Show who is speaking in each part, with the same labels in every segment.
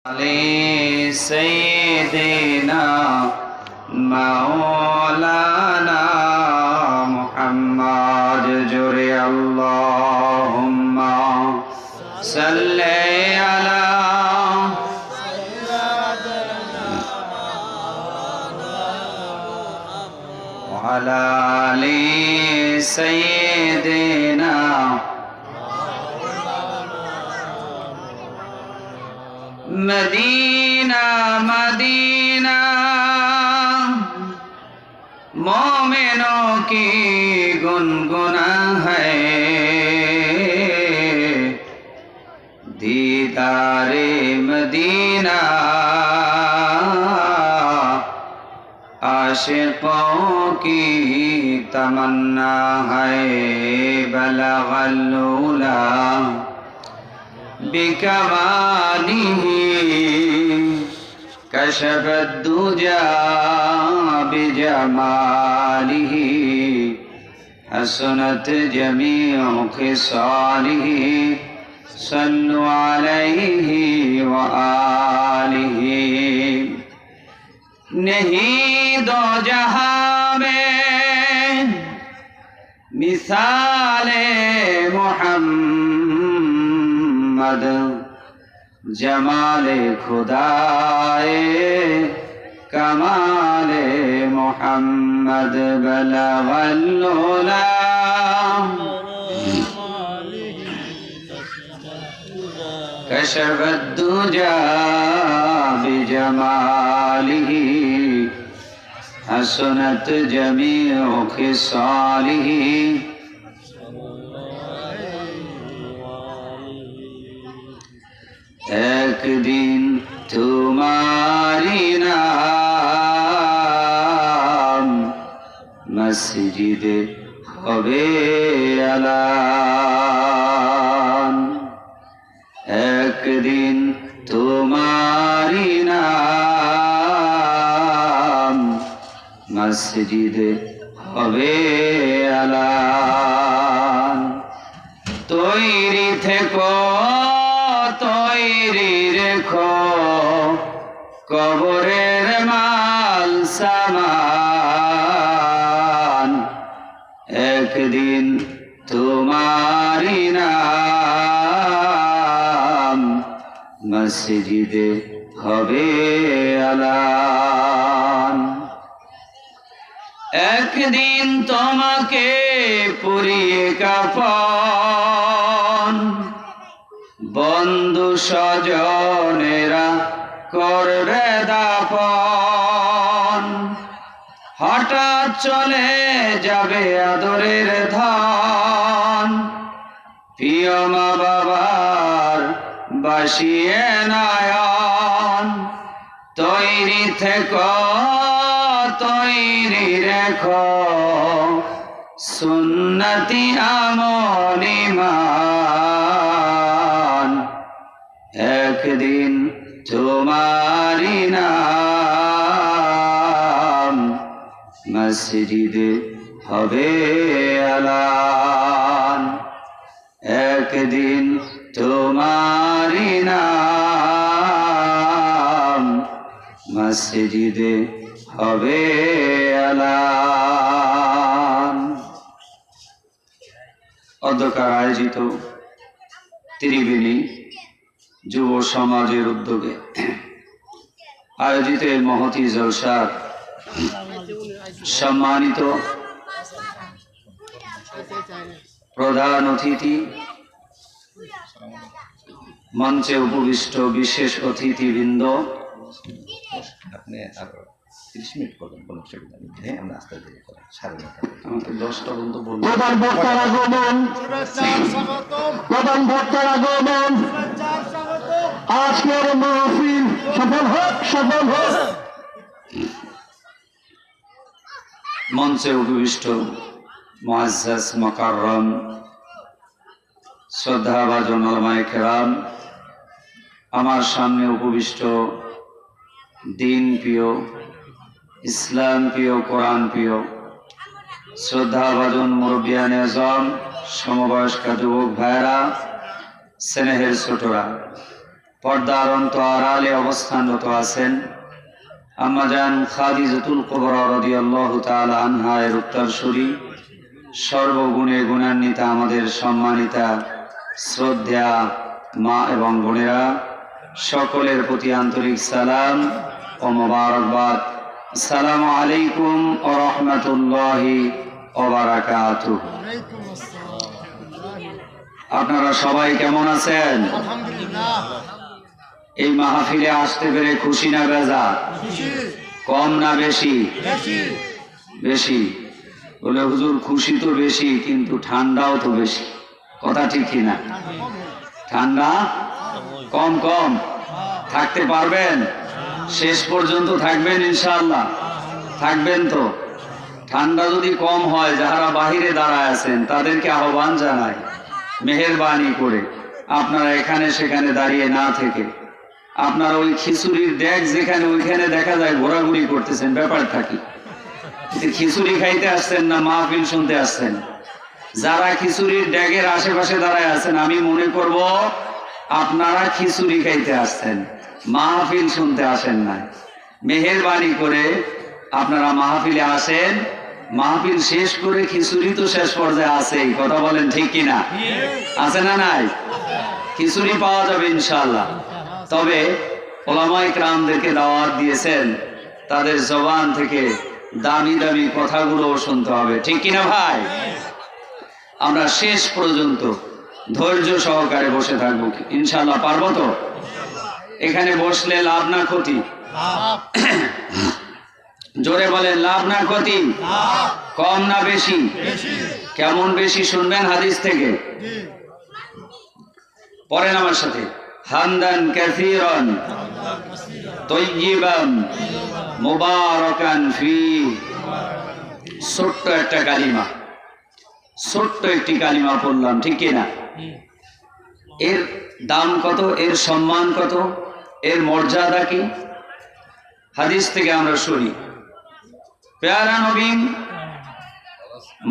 Speaker 1: علي سيدنا مولانا محمد جري اللهم صل على وعلى آل سيدنا Medina Medina मोमिनों की गुनगुना है दीदारे मदीना आशिकों की तमन्ना है बलगल उला बिकमालिह कशफ दुजा बिजमालिह हसनत जमीउ खिसालिह सल्लु अलैहि व आलिहि नहीं दो जहां में मिसाले मोहम्मद जमाले खुदाए कमाले मोहम्मद बलगल उला कशफ दुजा बिजमालिह हसनत जमीउ खिसालिह एक दिन तुम्हारी नाम मस्जिद होबे अलान एक दिन तुम्हारी नाम मस्जिद होबे अलान तैरी থেকো তৈরি রেখো কবরের মাল সামান একদিন তোমারি নাম মসজিদে হবে আলান একদিন তোমাকে পুড়িয়ে কাফন বন্ধু স্বজনেরা করবে দাফন হঠাৎ চলে যাবে আদরের ধন প্রিয় মা বাবার বাসিয়ে নয়ন তৈরি থেকো তৈরি রেখো সুন্নতি আমল ঈমান একদিন তোমারি নাম মসজিদে হবে আলান একদিন তোমারি নাম মসজিদে হবে আলান অধ্যকার আয়োজিত ত্রিবেণী যুব সমাজের উদ্যোগে আয়োজিত এই মহতী জলসার সম্মানিত প্রধান অতিথি মঞ্চে উপবিষ্ট বিশেষ অতিথিবৃন্দ
Speaker 2: আপনি আর 30 মিনিট করবেন কোনো অসুবিধা নেই। হ্যাঁ আমরা আস্তে ধীরে করেন 9:30
Speaker 1: আমাকে 10টা পর্যন্ত বলবো
Speaker 3: প্রধান বক্তার আগমন আজকের মাহফিল সফল হোক সফল হোক।
Speaker 1: মঞ্চে উপবিষ্ট মুআজ্জাজ মুকাররম শ্রদ্ধাভাজন উলামায়ে কেরাম, আমার সামনে উপবিষ্ট দিন প্রিয় ইসলাম প্রিয় কোরআন প্রিয় শ্রদ্ধাভাজন মুরব্বিয়ানে আজম, সমবয়স্ক যুবক ভাইরা, স্নেহের ছোটরা, পর্দার অন্তরালে অবস্থানরত আছেন আম্মা জান খাদিজাতুল কুবরা রাদিয়াল্লাহু তাআলা আনহা এর উত্তরসূরি, সর্বগুণে গুণান্বিতা আমাদের সম্মানিতা শ্রদ্ধা মা এবং বোনেরা, সকলের প্রতি আন্তরিক সালাম ও মোবারকবাদ। আসসালামু আলাইকুম ওয়া রাহমাতুল্লাহি ওয়া বারাকাতুহু। আপনারা সবাই কেমন আছেন? এই মাহফিলে আসতে পেরে খুশি না বেজার? কম না বেশি? বেশি। বলে হুজুর খুশি তো বেশি, কিন্তু ঠান্ডাও তো বেশি, কথা ঠিক কিনা? ঠান্ডা কম কম থাকতে পারবেন? শেষ পর্যন্ত থাকবেন ইনশাআল্লাহ? থাকবেন তো? ঠান্ডা যদি কম হয়, যারা বাহিরে দাঁড়ায় আছেন তাদেরকে আহ্বান জানাই, মেহেরবানি করে আপনারা এখানে সেখানে দাঁড়িয়ে না থেকে আপনারা ওই খিচুড়ির ডেক যেখানে ওইখানে দেখা যায় ঘোরাঘুরি করতেছেন, ব্যাপার থাকি। খিচুড়ি খাইতে আসছেন না মাহফিল শুনতে আসছেন? যারা খিচুড়ির ড্যাগের আশেপাশে দাঁড়ায় আছেন, আমি মনে করব আপনারা খিচুড়ি খাইতে আসছেন, মাহফিল শুনতে আসেন না। মেহেরবানি করে আপনারা মাহফিলে আসেন। মাহফিল শেষ করে খিচুড়ি তো শেষ পর্যায়ে আছেই, কথা বলেন ঠিক কিনা? আছে না নাই? খিচুড়ি পাওয়া যাবে ইনশাআল্লাহ। তবে ওলামায়ে কেরামদেরকে দাওয়াত দিয়েছেন, তাদের জবান থেকে দামি দামি কথাগুলো শুনতে হবে, ঠিক কিনা ভাই? আমরা শেষ পর্যন্ত ধৈর্য সহকারে বসে থাকবো ইনশাআল্লাহ। পারবো তো? এখানে বসলে লাভ না ক্ষতি? জোরে বলেন, লাভ না ক্ষতি? কম না বেশি? কেমন বেশি শুনবেন হাদিস থেকে। পড়েন আমার সাথে, হামদান কাসীরান তাইয়িবান মুবারাকান ফি। ছোট্ট একটা কালিমা, ছোট্ট একটি কালিমা পড়লাম, ঠিক কিনা? এর দাম কত, এর সম্মান কত, এর মর্যাদা কি? হাদিস থেকে আমরা শুনি। প্যারা নবী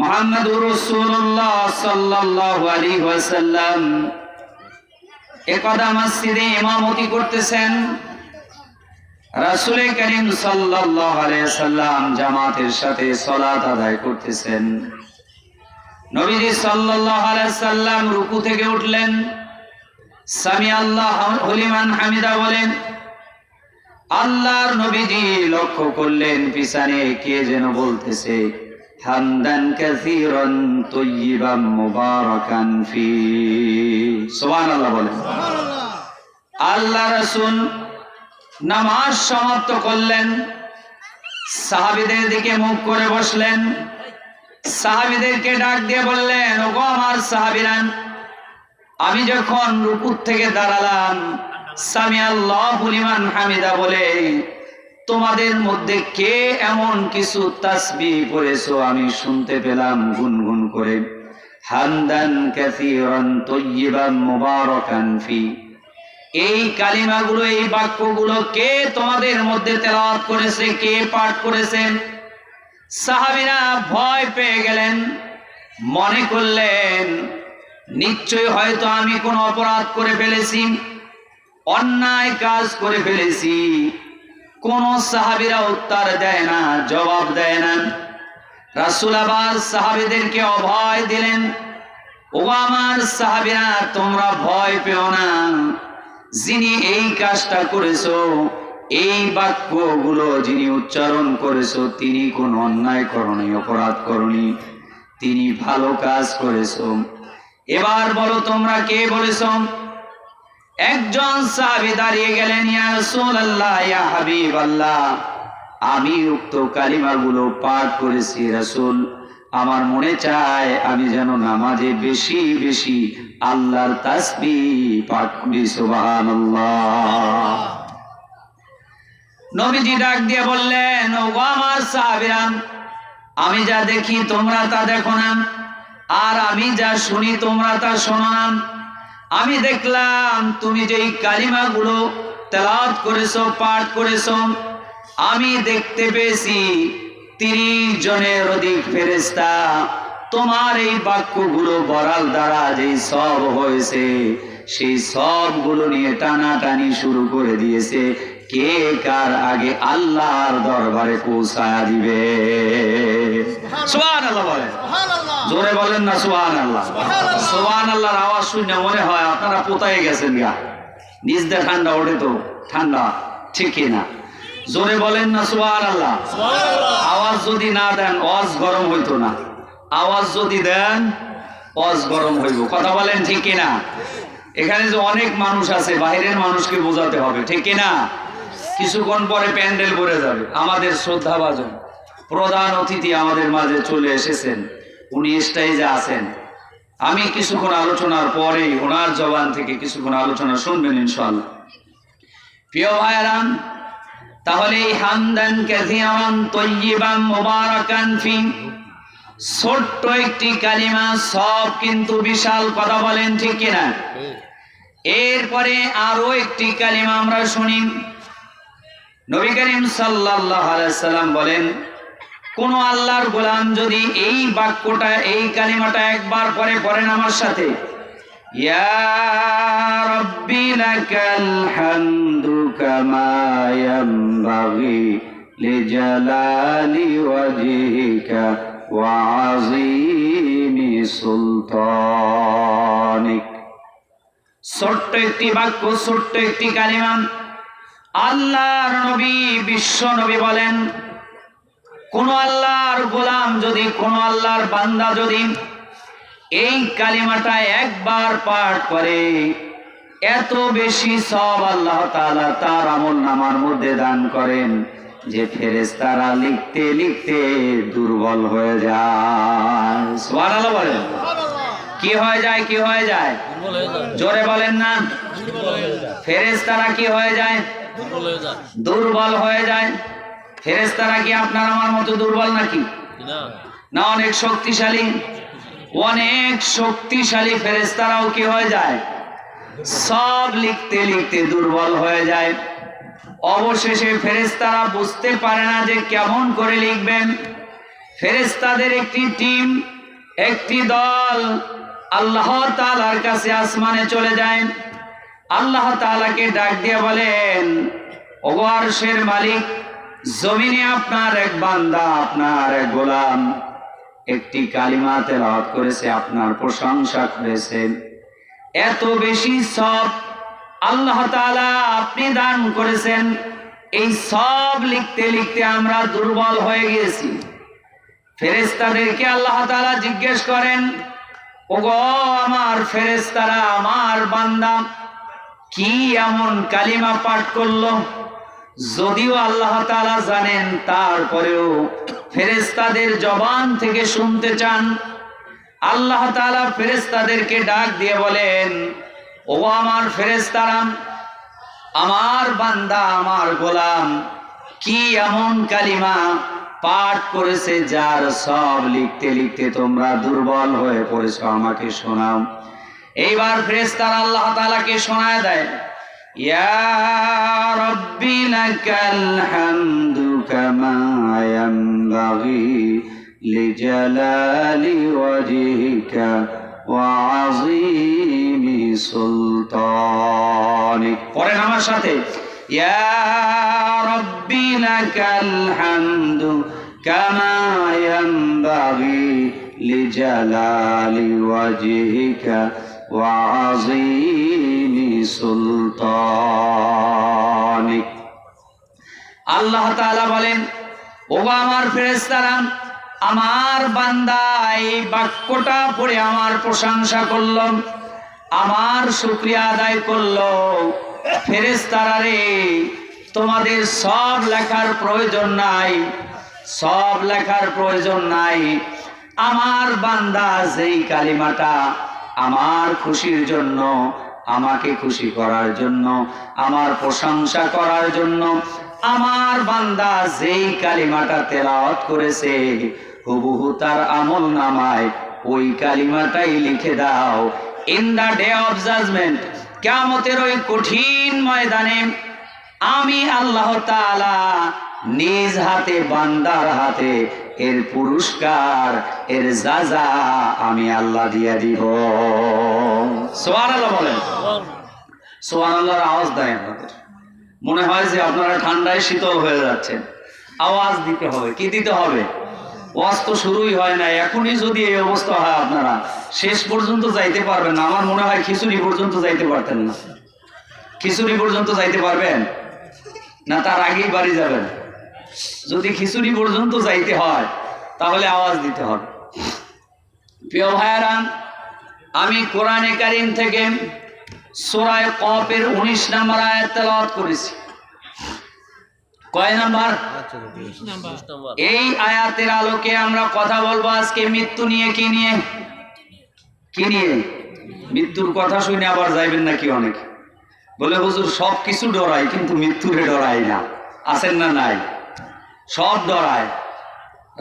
Speaker 1: মুহাম্মদুর রাসূলুল্লাহ সাল্লাল্লাহু আলাইহি ওয়াসাল্লাম একদা মসজিদে ইমামতি করতেছেন। রাসূল করিম সাল্লাল্লাহু আলাইহি ওয়াসাল্লাম জামাতের সাথে সালাত আদায় করতেছেন। নবীজি সাল্লাল্লাহু আলাইহি ওয়াসাল্লাম রুকু থেকে উঠলেন, সামি আল্লাহু লিমান হামিদা বলেন। আল্লাহর নবীজি লক্ষ্য করলেন পিছনে কে যেন বলতেছে, হামদান কাসীরান তাইয়িবান মুবারাকান ফি। সুবহানাল্লাহ বলেন। আল্লাহ রাসূল নামাজ সমাপ্ত করলেন, সাহাবীদের দিকে মুখ করে বসলেন। সাহাবীদেরকে ডাক দিয়ে বললেন, ওগো আমার সাহাবীরা, আমি যখন রুকু থেকে দাঁড়ালাম, সামি আল্লাহু লিমান হামিদা বলে তোমাদের মধ্যে কে এমন কিছু তাসবিহ পড়েছো আমি শুনতে পেলাম গুনগুন করে, হামদান কাসীরান তাইয়িবান মুবারাকান ফি। এই কালিমাগুলো, এই বাক্যগুলো কে তোমাদের মধ্যে তেলাওয়াত করেছে, কে পাঠ করেছেন? সাহাবীরা ভয় পেয়ে গেলেন, মনে করলেন নিশ্চয় হয়তো আমি কোনো অপরাধ করে ফেলেছি, অন্যায় কাজ করে ফেলেছি। কোন সাহাবীরা উত্তর দেয় না, জবাব দেয় না। রাসূল আবার সাহাবীদেরকে অভয় দিলেন, ও আমার সাহাবীরা তোমরা ভয় পেও না, যিনি এই কাজটা করেছো, এই বাক্যগুলো যিনি উচ্চারণ করেছো, তিনি কোন অন্যায় করনি, অপরাধ করনি, তিনি ভালো কাজ করেছো। এবার বলো তোমরা কে বলেছো? একজন সাহাবী দাঁড়িয়ে গেলেন, ইয়া রাসূলুল্লাহ, ইয়া হাবিবাল্লাহ, আমি উক্ত কালিমাগুলো পাঠ করেছি রাসূল। আমার মনে চায় আমি যেন নামাজে বেশি বেশি আল্লাহর তাসবিহ পাঠ করি। সুবহানাল্লাহ। নবীজি ডাক দিয়ে বললেন, ও আমার সাহাবীরা, আমি যা দেখি তোমরা তা দেখো না, আর আমি যা শুনি তোমরা তা শোনো না। আমি দেখলাম তুমি যেই কালিমাগুলো তেলাওয়াত করেছো, পাঠ করেছো, আমি দেখতে পেয়েছি 30 জনের অধিক ফেরেশতা তোমার এই বাক্যগুলো বলার দ্বারা যেই সওয়াব হয়েছে সেই সবগুলো নিয়ে টানাটানি শুরু করে দিয়েছে, কে কার আগে আল্লাহর দরবারে পৌঁছায়া দিবে। সুবহানাল্লাহ বলেন, জোরে বলেন না সুবহানাল্লাহ। সুবহানাল্লাহর আওয়াজ শুনে মনে হয় আপনারা পোতায় গেছেন গা, নিজ দিয়ে ঠান্ডা ওঠে তো, ঠান্ডা ঠিক কিনা? জোরে বলেন না সুবহানাল্লাহ। আওয়াজ যদি না দেন ওয়াজ গরম হইতো না, আওয়াজ যদি দেন ওয়াজ গরম হইব। কথা বলেন ঠিক কিনা? এখানে যে অনেক মানুষ আছে, বাইরের মানুষকে বোঝাতে হবে, ঠিক কিনা? কিছুক্ষণ পরে প্যান্ডেল ভরে যাবে। আমাদের শ্রদ্ধাভাজন প্রধান অতিথি আমাদের মাঝে চলে এসেছেন, উনি স্টেজে আছেন। আমি কিছুক্ষণ আলোচনার পরেই ওনার জবান থেকে কিছুক্ষণ আলোচনা শুনবেন ইনশাআল্লাহ। প্রিয় ভাইরাম, তাহলে হামদান কাসীরান তাইয়িবান মুবারাকান ফি, ছোট্ট একটি কালিমা, সব কিন্তু বিশাল। কথা বলেন ঠিক কিনা? এরপরে আরো একটি কালিমা আমরা শুনি। নবী করিম সাল্লাল্লাহু আলাইহি সাল্লাম বলেন, কোন আল্লাহর গোলাম যদি এই বাক্যটা, এই কালিমাটা একবার পরে পড়েন আমার সাথে, ইয়া রাব্বি লাকাল হামদু কামা ইয়ানবাগি লিজালালি ওয়াজহিকা ওয়া আযীমি সুলতানিক। ছোট্ট একটি বাক্য, ছোট্ট একটি কালিমা। আল্লাহর নবী, বিশ্ব নবী বলেন, কোন আল্লাহর গোলাম যদি, কোন আল্লাহর বান্দা যদি এই কালিমাটা একবার পাঠ করে, এত বেশি সওয়াব আল্লাহ তাআলা তার আমলনামার মধ্যে দান করেন যে ফেরেশতারা লিখতে লিখতে দুর্বল হয়ে যায়। সুবহানাল্লাহ বলেন। কি হয়ে যায়? কি হয়ে যায়? জোরে বলেন না। ফেরেশতারা কি হয়ে যায়? দুর্বল হয়ে যায়। ফেরেশতারা কি আপনার আমার মতো দুর্বল নাকি? না, অনেক শক্তিশালী। অনেক শক্তিশালী ফেরেশতারাও কি হয়ে যায়? সব লিখতে লিখতে দুর্বল হয়ে যায়। অবশেষে ফেরেশতারা বুঝতে পারে না যে কেমন করে লিখবেন। ফেরেশতাদের একটি টিম, একটি দল আল্লাহ তাআলার কাছে আসমানে চলে যায়। আল্লাহ তাআলাকে ডাক দিয়ে বলেন, ওগো আরশের মালিক, জমিনে আপনার এক বান্দা, আপনার এক গোলাম একটি কালিমা তেলাওয়াত করেছে, আপনার প্রশংসা করেছে। এত বেশি সব আল্লাহ তাআলা আপনি দান করেছেন, এই সব লিখতে লিখতে আমরা দুর্বল হয়ে গিয়েছি। ফেরেশতাদেরকে আল্লাহ তাআলা জিজ্ঞেস করেন, ওগো আমার ফেরেশতারা, আমার বান্দা কি এমন কালিমা পাঠ করলো? যদিও আল্লাহ তাআলা জানেন, তারপরেও ফেরেশতাদের জবান থেকে শুনতে চান। আল্লাহ তাআলা ফেরেশতাদেরকে ডাক দিয়ে বলেন, ওগো আমার ফেরেশতারা, আমার বান্দা, আমার গোলাম কি এমন কালিমা পাঠ করেছে যার সব লিখতে লিখতে তোমরা দুর্বল হয়ে পড়েছো, আমাকে শোনাও। এইবার ফেরেশতারা আল্লাহ তাআলাকে শোনায় দেয়, ইয়া রাব্বি লাকাল হামদু কামা ইয়ানবাগি লিজালালি ওয়াজহিকা ওয়া আযীমি সুলতানিক। পড়েন আমার সাথে, ইয়া রাব্বি লাকাল হামদু কামা ইয়ানবাগি লিজালালি ওয়াজহিকা ওয়া আযীমি সুলতানিক। আল্লাহ তাআলা বলেন, ওগো আমার ফেরেশতারা, আমার বান্দা এই বাক্যটা পড়ে আমার প্রশংসা করল, আমার শুকরিয়া আদায় করল। ফেরেশতারা রে, তোমাদের সব লেখার প্রয়োজন নাই, সব লেখার প্রয়োজন নাই। আমার বান্দা যেই কালিমাটা আমার খুশির জন্য, আমাকে খুশি করার জন্য, আমার প্রশংসা করার জন্য আমার বান্দা যেই কালিমাটা তেলাওয়াত করেছে, হুবহু তার আমলনামায় ওই কালিমাটাই লিখে দাও। In the day of judgement, কিয়ামতের ওই কঠিন ময়দানে আমি আল্লাহ তাআলা নিজ হাতে বান্দার হাতে এর পুরস্কার এর যাজা আমি আল্লাহ দিয়া দিব। সুবহানাল্লাহ বলেন। সুবহানাল্লাহর আওয়াজ দেয় আপনাদের, মনে হয় যে আপনারা ঠান্ডায় শীতল হয়ে যাচ্ছেন। আওয়াজ দিতে হবে। কি দিতে হবে? ওয়াজ তো শুরুই হয় না, এখনই যদি এই অবস্থা হয় আপনারা শেষ পর্যন্ত যাইতে পারবেন না। আমার মনে হয় খিচুড়ি পর্যন্ত যাইতে পারতেন না। খিচুড়ি পর্যন্ত যাইতে পারবেন না? তার আগেই বাড়ি যাবেন? যদি খিচুড়ি পর্যন্ত যাইতে হয় তাহলে আওয়াজ দিতে হবে। প্রিয় ভাইয়েরা, আমি কোরআনে কারীম থেকে সূরা কফের 19 নম্বর আয়াত তেলাওয়াত করেছি। কয় নাম্বার? এই আয়াতের আলোকে আমরা কথা বলবো আজকে মৃত্যু নিয়ে। কি নিয়ে? কি নিয়ে? মৃত্যুর কথা শুনে আবার যাইবেন নাকি অনেকে, বলে হুজুর সব কিছু ডরাই কিন্তু মৃত্যুরে ডরাই না। আছেন না নাই? সব ডরায়।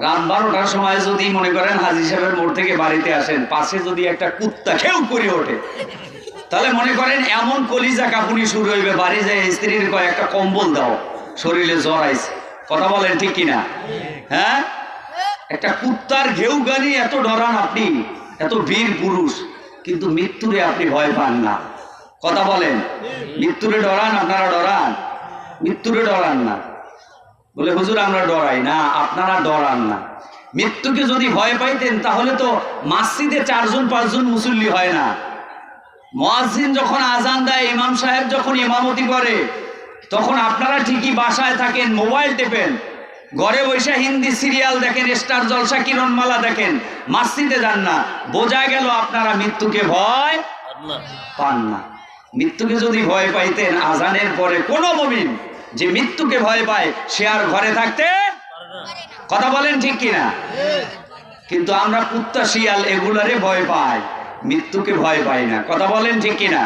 Speaker 1: রাত 12টার সময় যদি মনে করেন হাজী সাহেবের মোড় থেকে বাড়িতে আসেন, পাশে যদি একটা কুত্তা খেউ করে ওঠে, তাহলে মনে করেন এমন কলিজা কাঁপুনি শুরু হইবে, বাড়ি যায় স্ত্রীর কয় একটা কম্বল দাও, শরীরে জ্বর আইছে। কথা বলেন ঠিক কিনা? হ্যাঁ, একটা কুত্তার ঘেউ গানি এত ডরান আপনি, এত বীর পুরুষ, কিন্তু মৃত্যুরে আপনি ভয় পান না। কথা বলেন, মৃত্যুরে ডরান? আপনারা ডরান? মৃত্যুরে ডরান না। বলে হুজুর আমরা ডরাই না। আপনারা ডরান না। মৃত্যুকে যদি ভয় পাইতেন তাহলে তো মসজিদে 4-5 জন মুসল্লি হয় না। মুয়াজ্জিন যখন আজান দেয়, ইমাম সাহেব যখন ইমামতি করে, তখন আপনারা ঠিকই বাসায় থাকেন, মোবাইল টেপেন, ঘরে বসে হিন্দি সিরিয়াল দেখেন, স্টার জলসা, কিরণমালা দেখেন, মসজিদে যান না। বোঝা গেল আপনারা মৃত্যুকে ভয় পান না। মৃত্যুকে যদি ভয় পাইতেন, আজানের পরে কোনো মুমিন যে মৃত্যুকে ভয় পায় সে আর ঘরে থাকতে। কথা বলেন ঠিক কিনা? কিন্তু আমরা কুত্তা শিয়াল এগুলারে ভয় পাই, মৃত্যুকে ভয় পাই না। কথা বলেন ঠিক কিনা?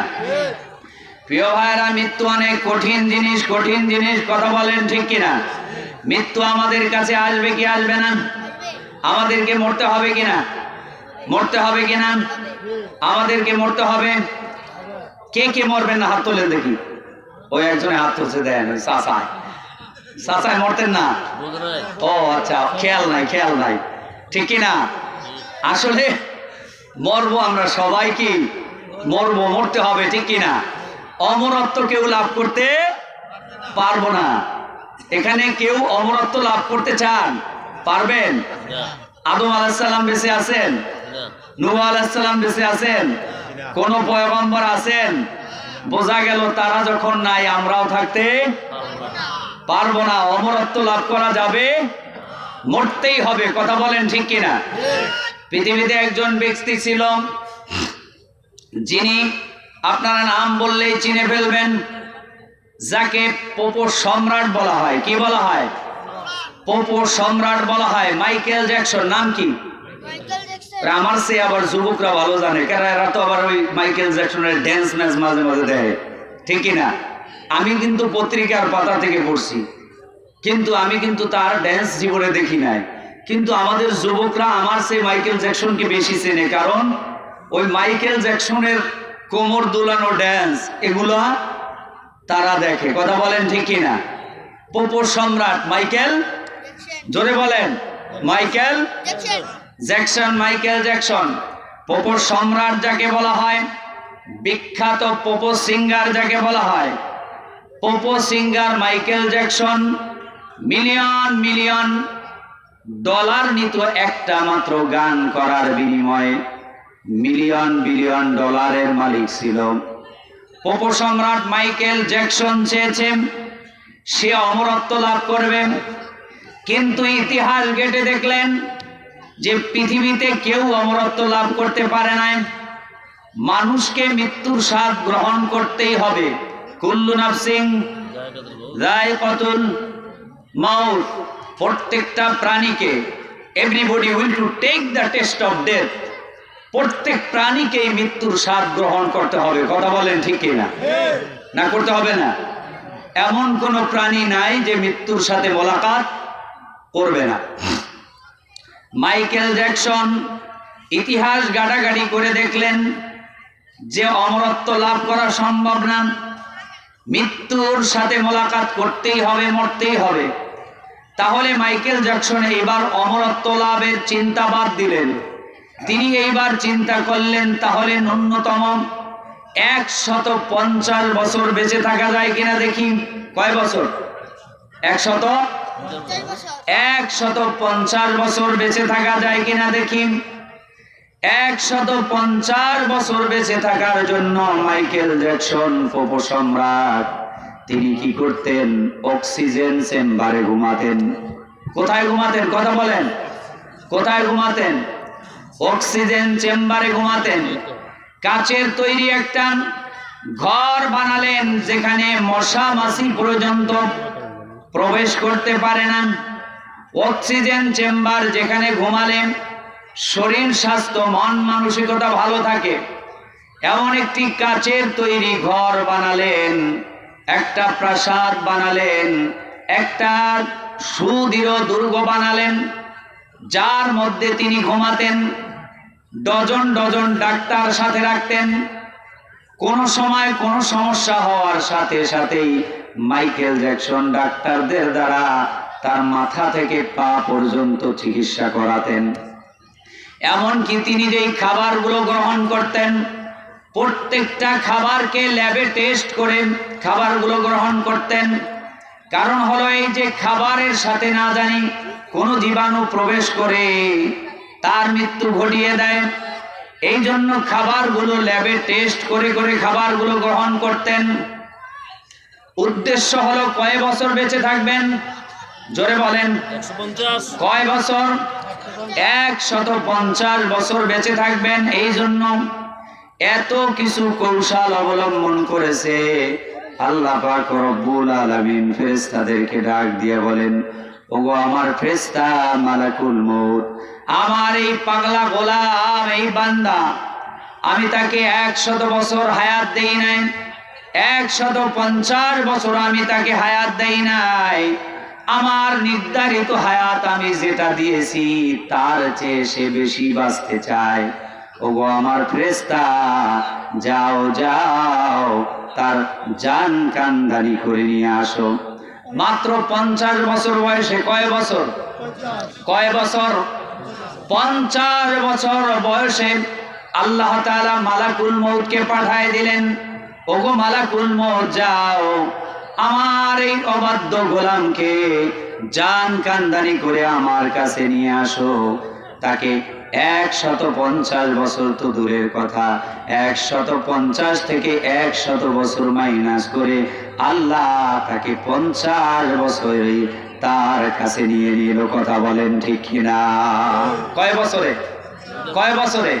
Speaker 1: প্রিয় ভাইরা, মৃত্যু অনেক কঠিন জিনিস, কঠিন জিনিস। কথা বলেন ঠিক কিনা? মৃত্যু আমাদের কাছে আসবে কি আসবে না? আমাদেরকে মরতে হবে কিনা? মরতে হবে কিনা? আমাদেরকে মরতে হবে। কে কে মরবেন না হাত তোলেন দেখি। ওই একজনে হাত তুলছে, দেন ওই চাচায়। চাচায় মরতেন না? ও আচ্ছা, খেয়াল নাই, খেয়াল নাই। ঠিক কিনা? আসলে মরবো আমরা সবাই, কি মরবো, মরতে হবে। ঠিক কিনা? অমরত্ব কেউ লাভ করতে পারবো না। এখানে কেউ অমরত্ব লাভ করতে চান? পারবেন? আদম আলাইহিস সালাম বেঁচে আছেন? নূহ আলাইহিস সালাম বেঁচে আছেন? কোন পয়গম্বর আছেন? বোঝা গেল তারা যখন নাই, আমরাও থাকতে পারবো না। অমরত্ব লাভ করা যাবে, মরতেই হবে। কথা বলেন ঠিক কিনা? পৃথিবীতে একজন ব্যক্তি ছিল যিনি আপনারা নাম বললেই চিনে ফেলবেন, যাকে পোপো সম্রাট বলা হয়। কি বলা হয়? পোপো সম্রাট বলা হয়। Michael Jackson. নাম কি? আমার সে আবার যুবকরা ভালো জানে, কারণ এরা তো আবার ওই মাইকেল জ্যাকসনের ড্যান্স ম্যাচ মাঝে মাঝে দেয়। ঠিক কিনা? আমি কিন্তু পত্রিকার পাতা থেকে পড়ছি, কিন্তু আমি কিন্তু তার ড্যান্স জীবনে দেখি নাই। কিন্তু আমাদের যুবকরা আমার সে মাইকেল জ্যাকসনকে বেশি চেনে, কারণ ওই মাইকেল জ্যাকসনের কোমর দোলানো ড্যান্স এগুলা তারা দেখে। কথা বলেন ঠিক কিনা? পোপো সম্রাট মাইকেল, জোরে বলেন, মাইকেল জ্যাকসন। মাইকেল জ্যাকসন পোপো সম্রাট যাকে বলা হয়, বিখ্যাত পোপো সিঙ্গার যাকে বলা হয়, পোপো singer Michael Jackson million million dollar নিত একটা মাত্র গান করার বিনিময়ে। মিলিয়ন বিলিয়ন ডলারের মালিক ছিল। পোপো সম্রাট মাইকেল জ্যাকসন চেয়েছেন সে অমরত্ব লাভ করবে, কিন্তু ইতিহাস ঘেঁটে দেখলেন যে পৃথিবীতে কেউ অমরত্ব লাভ করতে পারে না। মানুষকে মৃত্যুর স্বাদ গ্রহণ করতেই হবে। কুল্লু নাফসিন যায়কাতুল মাউত। প্রত্যেকটা প্রাণীকে, everybody will to take the test of death. প্রত্যেক প্রাণীকেই মৃত্যুর স্বাদ গ্রহণ করতে হবে। কথা বলেন ঠিক কিনা? না করতে হবে না? এমন কোন প্রাণী নাই যে মৃত্যুর সাথে মোলাকাত করবে না। মাইকেল জ্যাকসন ইতিহাস গাড়াগাড়ি করে দেখলেন যে অমরত্ব লাভ করা সম্ভব না। মৃত্যুর সাথে মোলাকাত করতেই হবে, মরতেই হবে। তাহলে মাইকেল জ্যাকসন এইবার অমরত্ব লাভের চিন্তা বাদ দিলেন। তিনি এইবার চিন্তা করলেন তাহলে ন্যূনতম 150 বছর বেঁচে থাকা যায় কিনা দেখি। কয় বছর? 150 বছর বেঁচে থাকা যায় কিনা দেখি। 150 বছর বেঁচে থাকার জন্য মাইকেল জ্যাকসন পপ সম্রাট তিনি কি করতেন? অক্সিজেন চেম্বারে ঘুমাতেন। কোথায় ঘুমাতেন? কথা বলেন, কোথায় ঘুমাতেন? অক্সিজেন চেম্বারে ঘুমাতেন। কাচের তৈরি একটা ঘর বানালেন যেখানে মশা মাছি পর্যন্ত প্রবেশ করতে পারে না। অক্সিজেন চেম্বার যেখানে ঘুমালেন শরীর স্বাস্থ্য মন মানসিকতা ভালো থাকে, এমন একটি কাচের তৈরি ঘর বানালেন, একটা প্রাসাদ বানালেন, একটা সুদৃঢ় দুর্গ বানালেন, যার মধ্যে তিনি ঘুমাতেন। ডজন ডজন ডাক্তার সাথে রাখতেন। কোন সময় কোন সমস্যা হওয়ার সাথে সাথেই মাইকেল জ্যাকসন ডাক্তারদের দ্বারা তার মাথা থেকে পা পর্যন্ত চিকিৎসা করাতেন। এমনকি তিনি যেই খাবারগুলো গ্রহণ করতেন প্রত্যেকটা খাবারকে ল্যাবে টেস্ট করে খাবারগুলো গ্রহণ করতেন। কারণ হলো এই যে খাবারের সাথে না জানি কোনো জীবাণু প্রবেশ করে তার মৃত্যু ঘটিয়ে দেয়। এই জন্য খাবারগুলো ল্যাবে টেস্ট করে করে খাবারগুলো গ্রহণ করতেন। উদ্দেশ্য হলো কয় বছর বেঁচে থাকবেন? জোরে বলেন,
Speaker 4: 150
Speaker 1: কয় বছর? 150 বছর বেঁচে থাকবেন। এই জন্য এত কিছু কৌশল অবলম্বন করেছে। আল্লাহ পাক রব্বুল আলামিন ফেরেশতাদেরকে ডাক দিয়ে বলেন, ওগো আমার ফেরেশতা মালাকুল মউত, আমার এই পাগলা গোলাম, এই বান্দা, আমি তাকে 100 বছর হায়াত দেই নাই, 150 বছর আমি তাকে হায়াত দেই নাই। আমার নির্ধারিত হায়াত আমি যেটা দিয়েছি তার চেয়ে সে বেশি বাঁচতে চায়। ওগো আমার ফেরেশতা, যাও যাও তার জান কান্দানি করে নিয়ে আসো। মাত্র 50 বছর বয়সে, কয় বছর? কয় বছর? 50 বছর বয়সে আল্লাহ তাআলা মালাকুল মউতকে পাঠায় দিলেন। ওগো মালাকুল মউত, যাও আমার এই অবাধ্য গোলামকে জান কান্দানি করে আমার কাছে নিয়ে আসো। তাকে 150 বছর তো দূরের কথা, 150 থেকে 100 বছর মাইনাস করে আল্লাহ তাকে 50 বছরে তার কাছে নিয়ে নিল। কথা বলেন ঠিক কিনা? কয় বছরে? কয় বছরে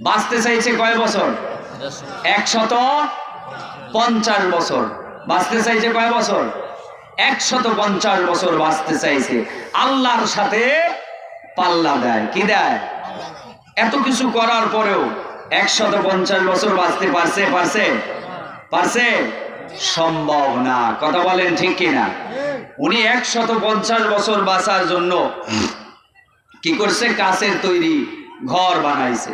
Speaker 1: বাঁচতে চাইছে? কয় বছর? 150 বছর বাঁচতে চাইছে। কয় বছর? 150 বছর বাঁচতে চাইছে। আল্লাহর সাথে পাল্লা দেয়। কি দেয়? এত কিছু করার পরেও 150 বছর বাঁচতে পারছে? পারছে? পারছে? সম্ভব না। কথা বলেন ঠিক কিনা? উনি 150 বছর বাঁচার জন্য কি করছে? কাচের তৈরি ঘর বানাইছে,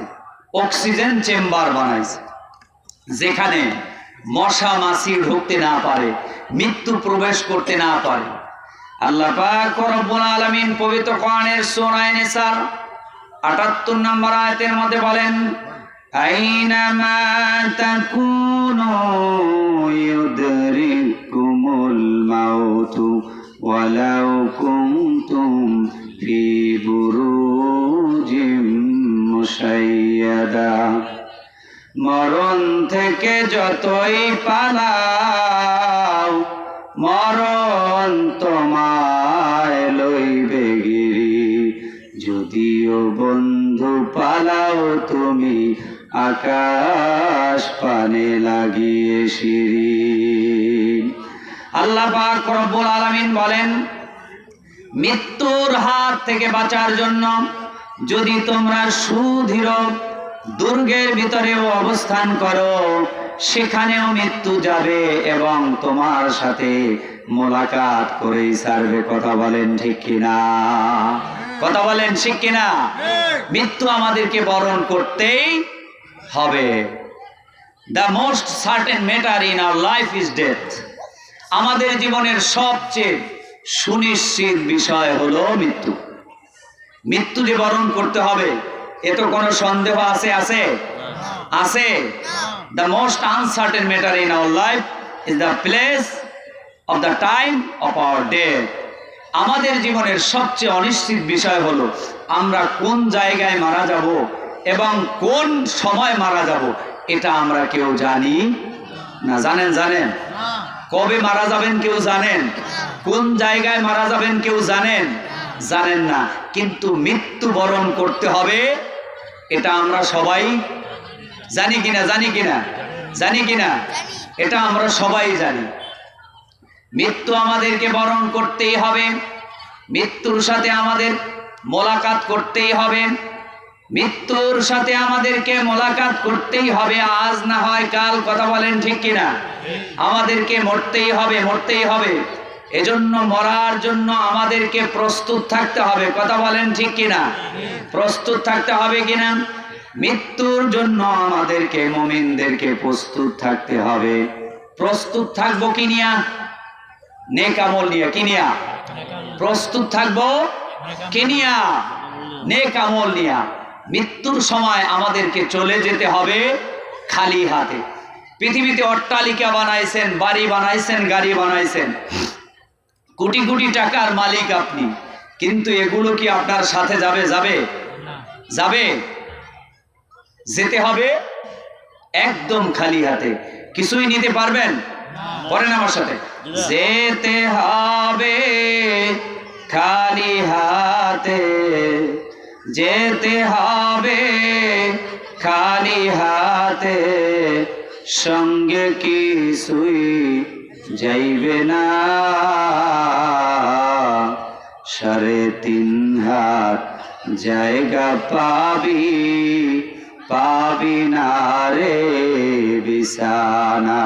Speaker 1: অক্সিজেন চেম্বার বানাইছে, যেখানে মশা মাছি ঢুকতে না পারে, মৃত্যু প্রবেশ করতে না পারে। আল্লাহ পাক রব্বুল আলামিন পবিত্র কোরআনের সূরা নিসার 78 নম্বর আয়াতের মধ্যে বলেন, আইনামা তাকুনু ইউদরিকুমুল মাউতু ওয়ালাউ কুনতুম ফি বুরুজিম মুশাইয়াদা। মরণ থেকে যতই পালাও মরণ তোমায় লইবে গিরি। যদিও বন্ধু পালাও তুমি আকাশ পানে লাগিয়ে সিঁড়ি। আল্লাহ পাক রব্বুল আলামিন বলেন, মৃত্যুর হাত থেকে বাঁচার জন্য যদি তোমরা সুদৃঢ় দুর্গের ভিতরেও অবস্থান করো, সেখানেও মৃত্যু যাবে এবং তোমার সাথে মোলাকাত করেই ছাড়বে। কথা বলেন ঠিক কিনা? কথা বলেন ঠিক কিনা? মৃত্যু আমাদেরকে বরণ করতেই হবে। The most certain matter in our life is death. আমাদের জীবনের সবচেয়ে সুনিশ্চিত বিষয় হলো মৃত্যু। মৃত্যু যে বরণ করতে হবে এ তো কোনো সন্দেহ আছে? আছে। The most uncertain matter in our life is the place of the time of our death. আমাদের জীবনের সবচেয়ে অনিশ্চিত বিষয় হলো আমরা কোন জায়গায় মারা যাব এবং কোন সময় মারা যাব, এটা আমরা কেউ জানি না। জানেন? কবে মারা যাবেন কেউ জানেন? কোন জায়গায় মারা যাবেন কেউ জানেন না। কিন্তু মৃত্যু বরণ করতে হবে এটা আমরা সবাই জানি কিনা? এটা আমরা সবাই জানি। মৃত্যু আমাদেরকে বরণ করতেই হবে, মৃত্যুর সাথে আমাদের মোলাকাত করতেই হবে, মৃত্যুর সাথে আমাদেরকে মোলাকাত করতেই হবে। আজ না হয় কাল, কথা বলেন ঠিক কিনা? আমাদেরকে মরতেই হবে। এজন্য মরার জন্য আমাদেরকে প্রস্তুত থাকতে হবে, কথা বলেন ঠিক কিনা? প্রস্তুত থাকতে হবে কিনা? মৃত্যুর জন্য আমাদেরকে মুমিনদেরকে প্রস্তুত থাকতে হবে। প্রস্তুত থাকবো কি নিয়া? নেক আমল নিয়ে। কি নিয়া? প্রস্তুত থাকবো কি নিয়া? নেক আমল নিয়া। মৃত্যুর সময় আমাদেরকে চলে যেতে হবে খালি হাতে। পৃথিবীতে অট্টালিকা বানাইছেন, বাড়ি বানাইছেন, গাড়ি বানাইছেন, কোটি কোটি টাকার মালিক আপনি, কিন্তু এগুলো কি আপনার সাথে যাবে? যেতে হবে একদম খালি হাতে। কিছুই নিতে পারবেন? পড়েন আমার সাথে, যেতে হবে খালি হাতে, যেতে হবে খালি হাতে, সঙ্গে কিছুই যাইবে না, 3.5 হাত জায়গা পাবি না রে বিছানা।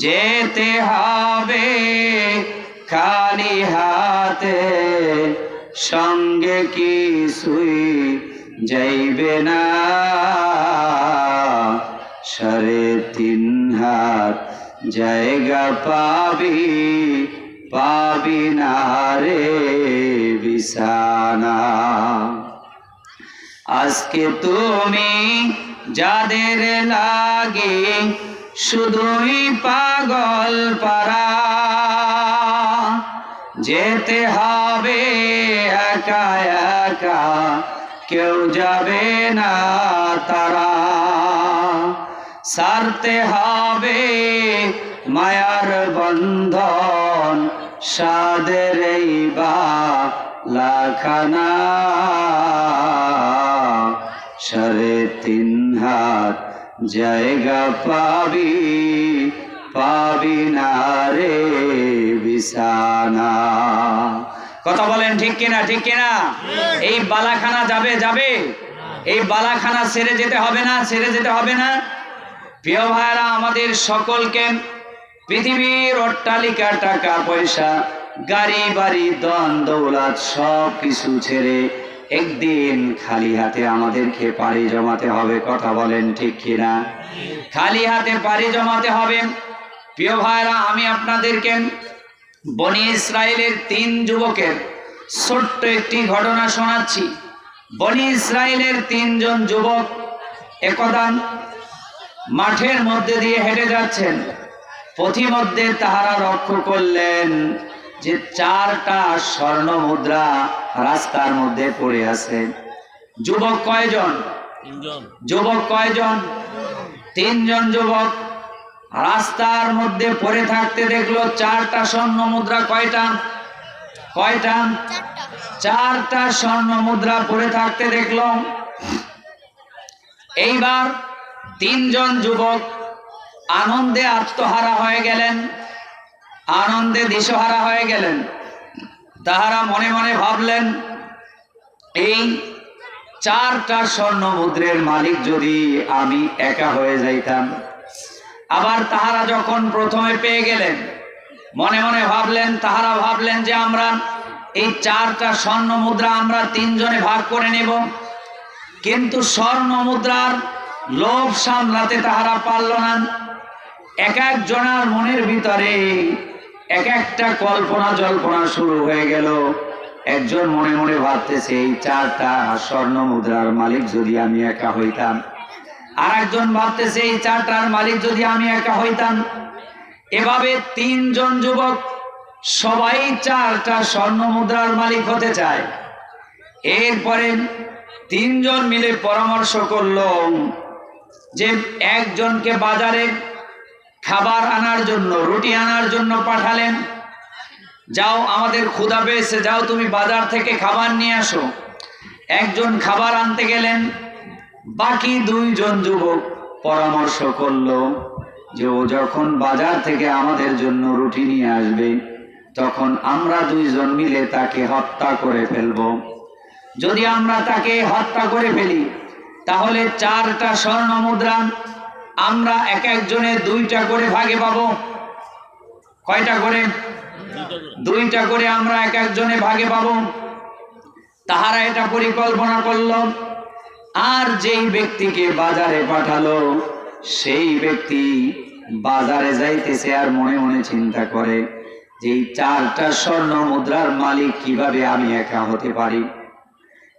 Speaker 1: যেতে হবে খালি হাতে, সঙ্গে কিছুই যাইবে না, 3.5 হাত জায়গা পাবি না রে বিছানা। আজকে তুমি যাদের লাগে শুধুই পাগল পারা, যেতে হবে একা একা, কেউ যাবে না তারা, ছাড়তে হবে মায়ার বন্ধন, সাদের এই বালাখানা, 3.5 হাত জায়গা পাবি না রে বিছানা। কথা বলেন ঠিক কিনা? এই বালাখানা যাবে, এই বালাখানা ছেড়ে যেতে হবে না। প্রিয় ভাইরা, আমাদের সকলকে পৃথিবীর অট্টালিকা, টাকা পয়সা, গাড়ি বাড়ি, ধন দৌলত সব কিছু ছেড়ে একদিন খালি হাতে আমাদেরকে পাড়ি জমাতে হবে। কথা বলেন ঠিক কিনা? খালি হাতে পাড়ি জমাতে হবে। প্রিয় ভাইরা, আমি আপনাদেরকে বনি ইসরায়েলের 3 যুবকের ছোট্ট একটি ঘটনা শোনাচ্ছি। বনি ইসরায়েলের 3 জন যুবক একদা মাঠের মধ্যে দিয়ে হেঁটে যাচ্ছেন। পথিমধ্যে তাহারা লক্ষ্য করলেন যে 4টা স্বর্ণ মুদ্রা রাস্তার মধ্যে পড়ে আছে। যুবক কয়জন? 3 জন যুবক রাস্তার মধ্যে পড়ে থাকতে দেখলো 4টা স্বর্ণ মুদ্রা। কয়টা? 4টা স্বর্ণ মুদ্রা পড়ে থাকতে দেখলো। এইবার 3 জন যুবক আনন্দে আত্মহারা হয়ে গেলেন, আনন্দে দিশহারা হয়ে গেলেন। তাহারা মনে মনে ভাবলেন, এই 4টা স্বর্ণ মুদ্রের মালিক যদি আমি একা হয়ে যাইতাম। আবার তাহারা যখন প্রথমে পেয়ে গেলেন, মনে মনে তাহারা ভাবলেন যে আমরা এই 4টা স্বর্ণ মুদ্রা আমরা 3 জনে ভাগ করে নেব। কিন্তু স্বর্ণ মুদ্রার লোভ সামলাতে তাহারা পারল না। এক একজনের মনের ভিতরে এক একটা কল্পনা জল্পনা শুরু হয়ে গেল। একজন মনে মনে ভাবতেছে, এই 4টা স্বর্ণ মুদ্রার মালিক যদি আমি একা হইতাম। আর একজন ভাবতেছে, এই 4টার মালিক যদি আমি একা হইতাম। এভাবে 3 জন যুবক সবাই 4টা স্বর্ণ মুদ্রার মালিক হতে চায়। এরপরে 3 জন মিলে পরামর্শ করলো যে একজনকে বাজারে খাবার আনার জন্য, রুটি আনার জন্য পাঠালেন। যাও, আমাদের ক্ষুধা পেয়েছে, যাও তুমি বাজার থেকে খাবার নিয়ে আসো। একজন খাবার আনতে গেলেন। বাকি 2 জন যুবক পরামর্শ করলো যে ও যখন বাজার থেকে আমাদের জন্য রুটি নিয়ে আসবে, তখন আমরা 2 জন মিলে তাকে হত্যা করে ফেলবো। যদি আমরা তাকে হত্যা করে ফেলি, তাহলে 4টা স্বর্ণ মুদ্রা আমরা এক একজনে 2টা করে ভাগে পাবো। কয়টা করে? 2টা করে আমরা এক একজনে ভাগে পাবো। তাহারা এটা পরিকল্পনা করলো। আর যেই ব্যক্তিকে বাজারে পাঠালো, সেই ব্যক্তি বাজারে যাইতেছে আর মনে মনে চিন্তা করে যে এই 4টা স্বর্ণ মুদ্রার মালিক কিভাবে আমি একা হতে পারি।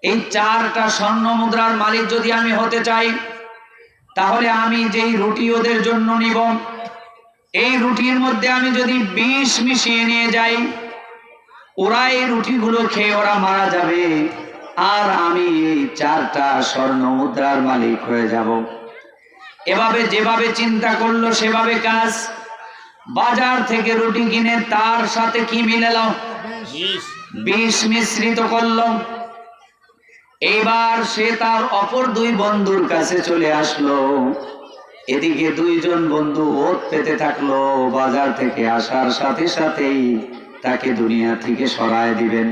Speaker 1: এই 4টা স্বর্ণ মুদ্রার মালিক যদি আমি হতে চাই, তাহলে আমি যেই রুটি ওদের জন্য নিব, এই রুটির মধ্যে আমি যদি বিষ মিশিয়ে নিয়ে যাই, ওরা এই রুটিগুলো খেয়ে ওরা মারা যাবে, আর আমি এই 4টা স্বর্ণ মুদ্রার মালিক হয়ে যাব। এভাবে যেভাবে চিন্তা করলো সেভাবে কাজ। বাজার থেকে রুটি কিনে তার সাথে কি মিলালো? বিষ মিশ্রিত করলো। এইবার সে তার অপর 2 বন্ধুর কাছে চলে আসলো। এদিকে 2 জন বন্ধু ওত পেতে থাকলো, বাজার থেকে আসার সাথে সাথেই তাকে দুনিয়া থেকে সরায় দিবেন।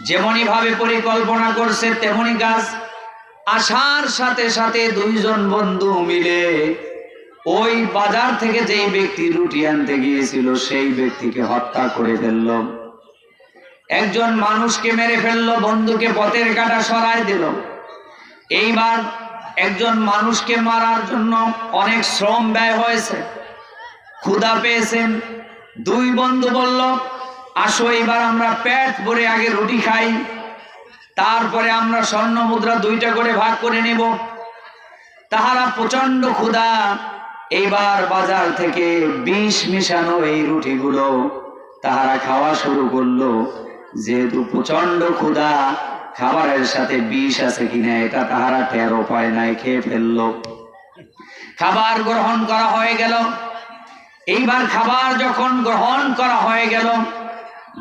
Speaker 1: যেমনই ভাবে পরিকল্পনা করছে তেমনি কাজ। আসার সাথে সাথে 2 জন বন্ধু মিলে ওই বাজার থেকে যেই ব্যক্তি রুটি আনতে গিয়েছিল সেই ব্যক্তিকে হত্যা করে ফেলল। একজন মানুষকে মেরে ফেললো, বন্ধুকে পথের কাঁটা সরায় দিল। এইবার একজন মানুষকে মারার জন্য অনেক শ্রম ব্যয় হয়েছে, ক্ষুধা পেয়েছেন। 2 বন্ধু বলল, আসো এবার আমরা পেট ভরে আগে রুটি খাই, তারপরে আমরা স্বর্ণ মুদ্রা 2টা করে ভাগ করে নেব। তাহারা প্রচন্ড ক্ষুধা। এইবার বাজার থেকে বিষ মিশানো এই রুটিগুলো তাহারা খাওয়া শুরু করলো। যেহেতু প্রচন্ড ক্ষুধা, খাবারের সাথে বিষ আছে কিনা এটা তাহারা টেরও পায় নাই, খেয়ে ফেললো। খাবার গ্রহণ করা হয়ে গেল। এইবার খাবার যখন গ্রহণ করা হয়ে গেল,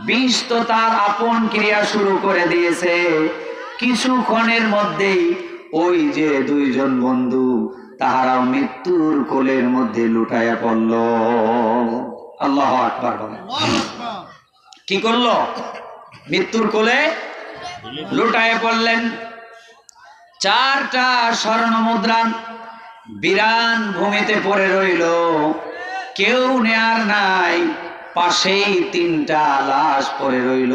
Speaker 1: বিষ তো তার আপন ক্রিয়া শুরু করে দিয়েছে। কিছুক্ষণের মধ্যেই ওই যে 2 জন বন্ধু তাহারাও মৃত্যুর কোলের মধ্যে লুটাইয়া পড়ল। আল্লাহু আকবার বলেন। কি করলো? মৃত্যুর কোলে লুটাইয়া পড়লেন। 4টা স্বর্ণ মুদ্রা বিরান ভূমিতে পড়ে রইল, কেউ নেয়ার নাই। পাশেই 3টা লাশ পড়ে রইল।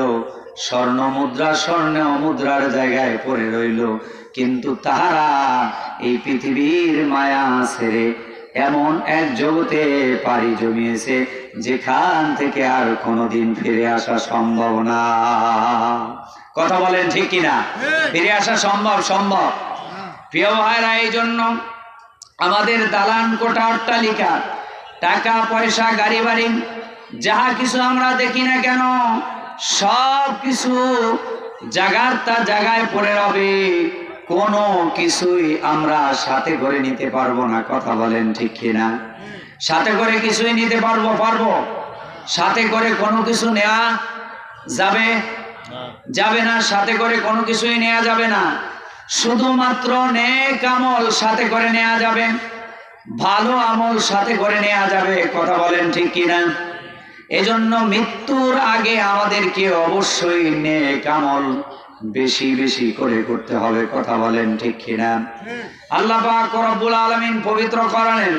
Speaker 1: স্বর্ণ মুদ্রার জায়গায় পড়ে রইল। কিন্তু তাহারা এই পৃথিবীর মায়া ছেড়ে এমন এক জগতে পাড়ি জমিয়েছে যেখান থেকে আর কোনোদিন ফিরে আসা সম্ভব না। কথা বলেন ঠিক কিনা? ফিরে আসা সম্ভব? প্রিয় ভাইরা, এই জন্য আমাদের দালান কোঠা, অট্টালিকা, টাকা পয়সা, গাড়ি বাড়ি, যাহা কিছু আমরা দেখি না কেন, সব কিছু জায়গার তা জায়গায় পড়ে রবে। কোনো কিছুই আমরা সাথে করে নিতে পারবো না। কথা বলেন ঠিক কিনা? সাথে করে কিছুই নিতে পারবো? সাথে করে কোনো কিছু নেওয়া যাবে না। সাথে করে কোনো কিছুই নেওয়া যাবে না। শুধুমাত্র নেক আমল সাথে করে নেওয়া যাবে, ভালো আমল সাথে করে নেওয়া যাবে। কথা বলেন ঠিক কিনা? এজন্য মৃত্যুর আগে আমাদেরকে অবশ্যই নেক আমল বেশি বেশি করে করতে হবে। কথা বলেন ঠিক কিনা? আল্লাহ পাক রব্বুল আলামিন পবিত্র কোরআনের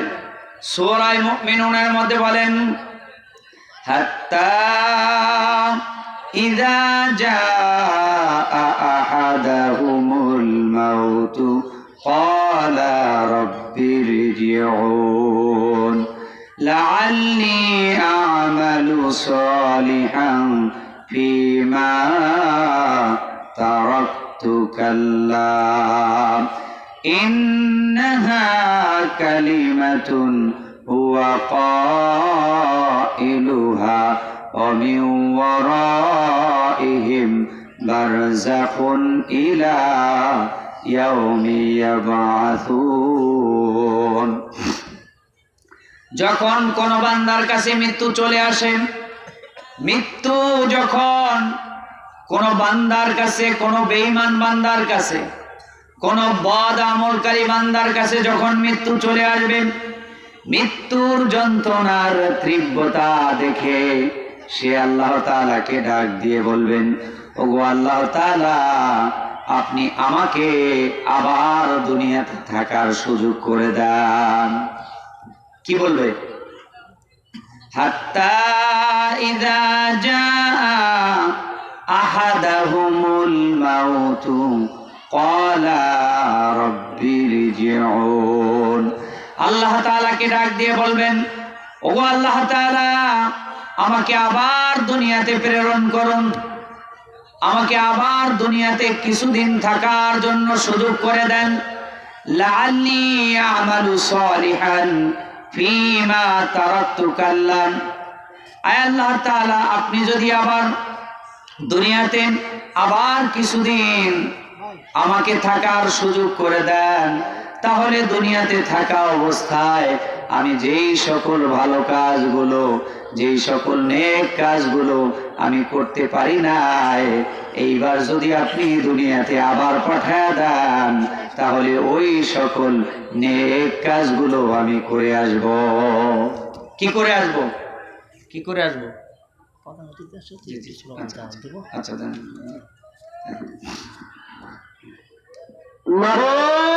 Speaker 1: সূরা মুমিনুনের মধ্যে বলেন, হাত্তা ইযা জাআ আহাদাহুমুল মাউতু ক্বালা ارجعون لعلي أعمل صالحا فيما تركت كلا إنها كلمة هو قائلها ومن ورائهم برزخ إلى يوم يبعثون যখন কোন বান্দার কাছে মৃত্যু চলে আসে, মৃত্যু যখন কোন বান্দার কাছে, কোন বেঈমান বান্দার কাছে, কোন বদ আমলকারী বান্দার কাছে যখন মৃত্যু চলে আসবে, মৃত্যুর যন্ত্রণার তীব্রতা দেখে সে আল্লাহ তাআলাকে ডাক দিয়ে বলবেন, ওগো আল্লাহ তাআলা, আপনি আমাকে আবার দুনিয়াতে থাকার সুযোগ করে দেন। কি বলবে? হাত্তা ইযা জাআ আহাদাহুমুল মাউতু ক্বালা রাব্বি ইরজিউন। আল্লাহ তাআলাকে ডাক দিয়ে বলবেন, ওগো আল্লাহ তাআলা, আমাকে আবার দুনিয়াতে প্রেরণ করুন, আমাকে আবার দুনিয়াতে কিছুদিন থাকার জন্য সুযোগ করে দেন। লাআল্লি আমালু সালিহান ফীমা তারাকতু কাল্লা। আয় আল্লাহ তাআলা, আপনি যদি আবার দুনিয়াতে আবার কিছুদিন আমাকে থাকার সুযোগ করে দেন, তাহলে দুনিয়াতে থাকা অবস্থায় আমি যেই সকল ভালো কাজগুলো, যেই সকল নেক কাজগুলো আমি করতে পারি নাই, এইবার যদি আপনি দুনিয়াতে আবার পাঠায় দেন, তাহলে ওই সকল নেক কাজগুলো আমি করে আসব। কি করে আসব? কি করে আসব? আচ্ছা,
Speaker 3: নারায়ণ